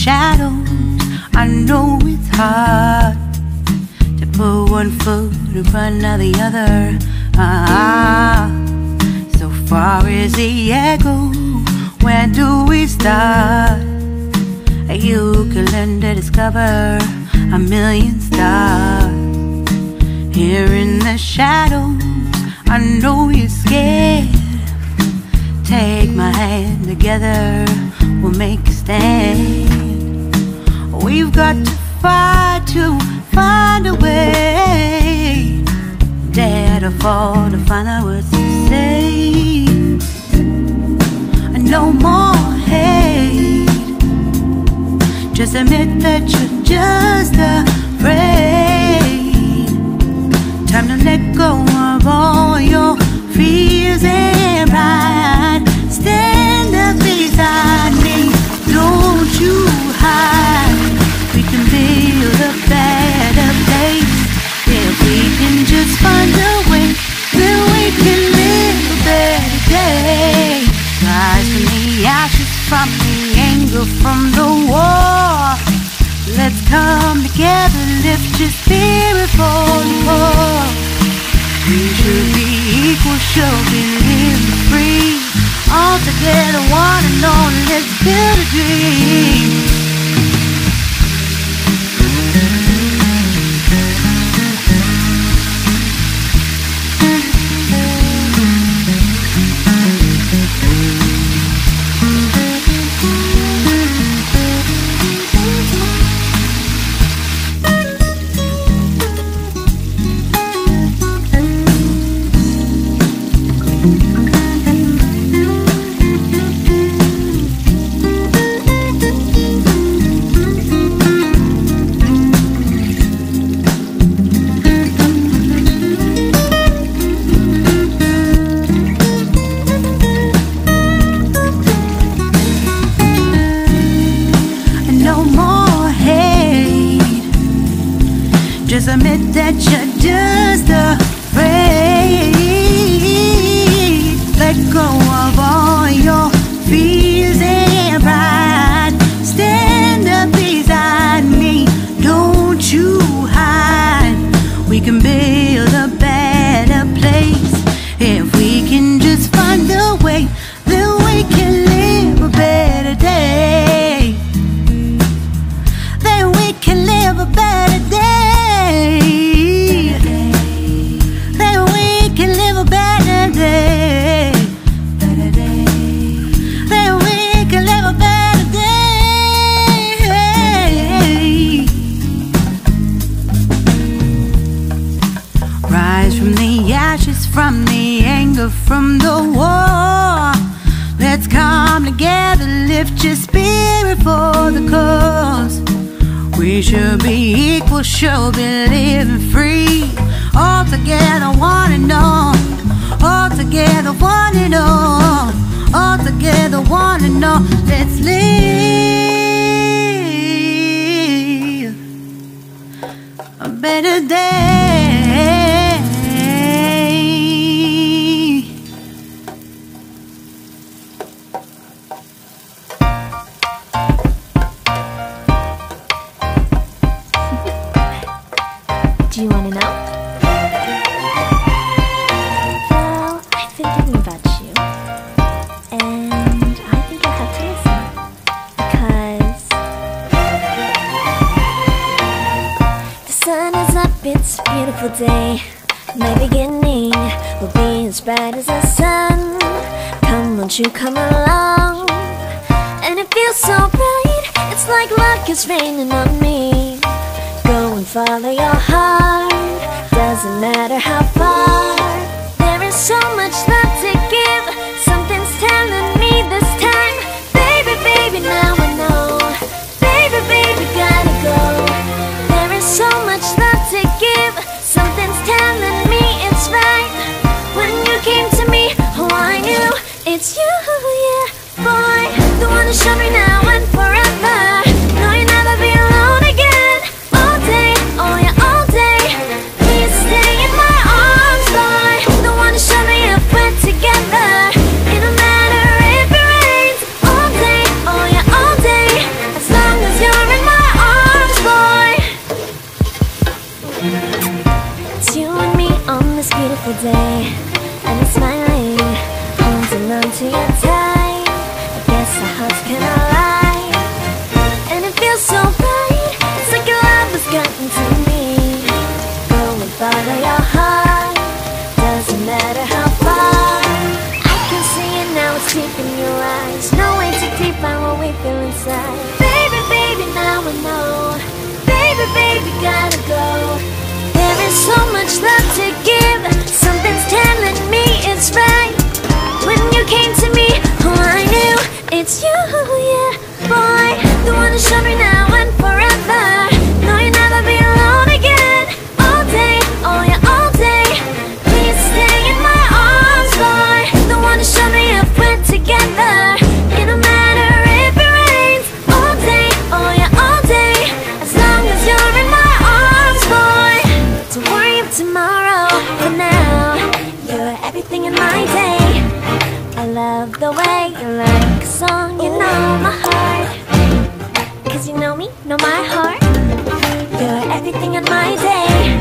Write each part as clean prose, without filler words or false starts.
shadows, I know it's hard to put one foot in front of the other. So far as the echo, where do we start? You can learn to discover a million stars. Here in the shadows, I know you're scared. Take my hand, together we'll make a stand. We've got to fight to find a way. Dare to fall to find out what to say. No more hate. Just admit that you're just afraid. Time to let go of all your fears and pride. Stand up beside me, don't you hide. We can build a better place. If we can just find a way, then we can live a better day. Rise from the ashes, from the anger, from the war. Let's come together, lift your spirit for the poor. We should be equal, should be living free. All together, one and all, let's build a dream. Just admit that you're just afraid. Let go of all your fears and pride. Stand up beside me, don't you hide. We can build a better place. If we can just find a way, then we can live a better day. Then we can live a better day. Then we can live a better day. Then we can live a better day. Rise from the ashes, from the anger, from the war. Let's come together, lift your spirit for the cause. We should be equal, should be living free. All together, one and all. All together, one and all. All together, one and all. Let's live a better day. Do you want to know? Well, I've been thinking about you, and I think you'll have to listen, because the sun is up, it's a beautiful day. My beginning will be as bright as the sun. Come, won't you come along? And it feels so bright, it's like luck is raining on me. Go and follow your heart, doesn't matter how far. There is so much love to give, something's telling me this time. Baby, baby, now I know. Baby, baby, gotta go. There is so much love to give, something's telling me it's right. When you came to me, oh I knew it's you, yeah, boy. The one who showed me now and forever. No, you'll never be alone again. All day, oh yeah, all day. Please stay in my arms. heart. You're everything in my day.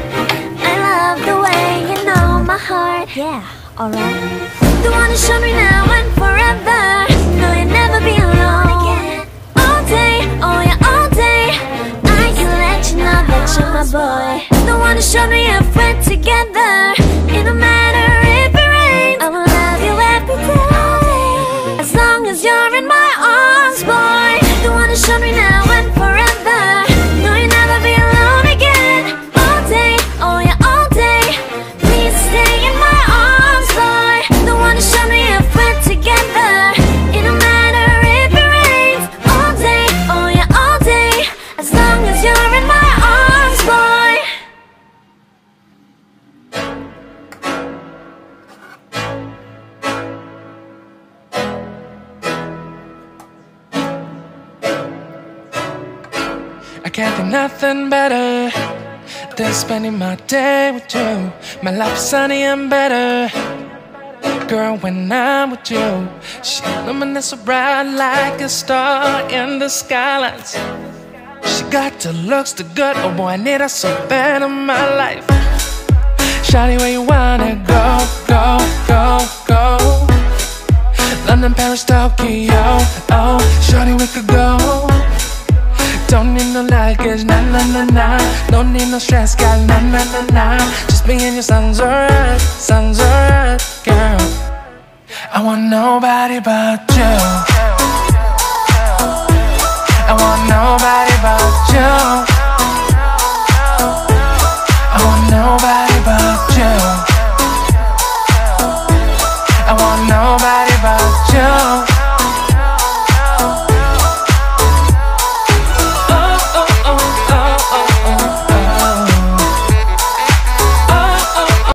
I love the way you know my heart. Yeah, alright. The one who showed me now and forever. No, you'll never be alone again. All day, oh yeah, all day. I can let you know that you're my boy. The one who showed me if we're together. It don't matter if it rains, I will love you every day. As long as you're in my arms, boy. The one who showed me now and forever. No, you'll never be alone again. All day, oh yeah, all day. Please stay in my arms, boy. The one who showed me if we're together. It don't matter if it rains. All day, oh yeah, all day. As long as you're in my arms, boy. I can't think nothing better than spending my day with you. My life's sunny and better, girl, when I'm with you. She luminous so bright like a star in the skylines. She got the looks, the good, oh boy, I need her so bad in my life. Shawty, where you wanna go, go, go, go? London, Paris, Tokyo, oh, shawty, we could go. Don't need no luggage, nah, nah, nah, nah. Don't need no stress, girl, nah, nah, nah, nah. Just me and you sounds alright, girl. I want nobody but you.